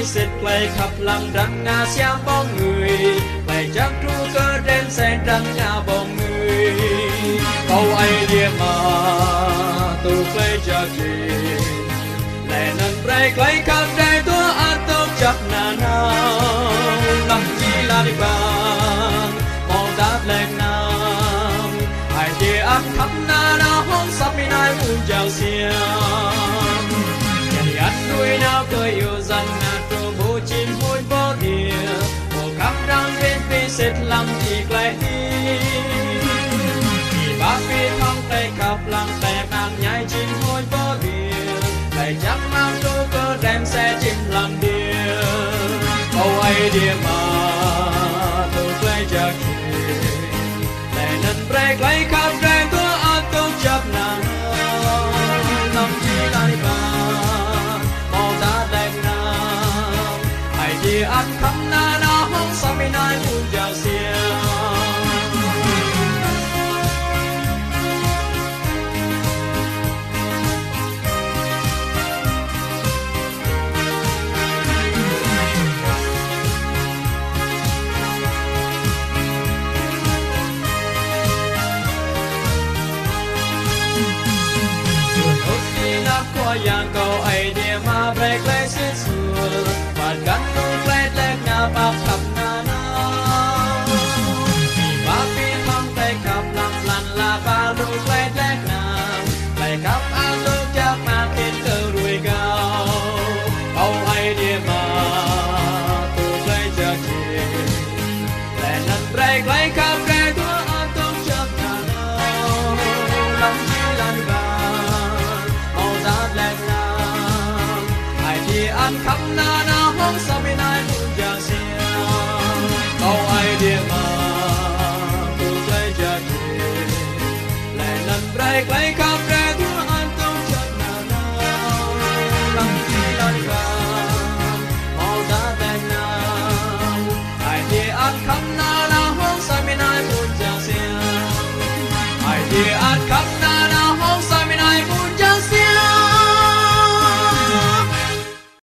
xịt play khắp lăng răng nga xem bóng người play chắc tru cơ đến xe răng nga bóng người câu ai đi mà tu play chắc gì lệ nâng play play khắp đây tua ăn tôm chắc nà nào nằm chi là đi bàn mong đáp lên nam ai đi ăn khắp na nào không sắp bị nai muốn chào xiêm ăn nuôi nào cười yêu rằng ngàn trâu bố chim hôi bó địa bố khắp răng bên phía xịt lăng thì lại đi thì bác phía thong tay khắp lăng tè nàng nhai chim hôi bó địa lại chắc mang trâu cơ đem xe chim lăng địa câu ai địa mà tôi play chắc gì để nên break lấy khắp rèn tôi ăn tôi chấp nàng nằm chỉ lại bà đi ăn khắp na na không sao mi nai muốn chào xiêm qua yang câu ai đi mà break lấy xịt xưa và gắn tu play lên nhà bạc khắp na na bác phi thong tay khắp lăng lăn là ba lu play lên nam play khắp ăn lu chắc mang trên cơ đuôi cao câu ai đi mà tu play chắc gì lên nâng break lấy khắp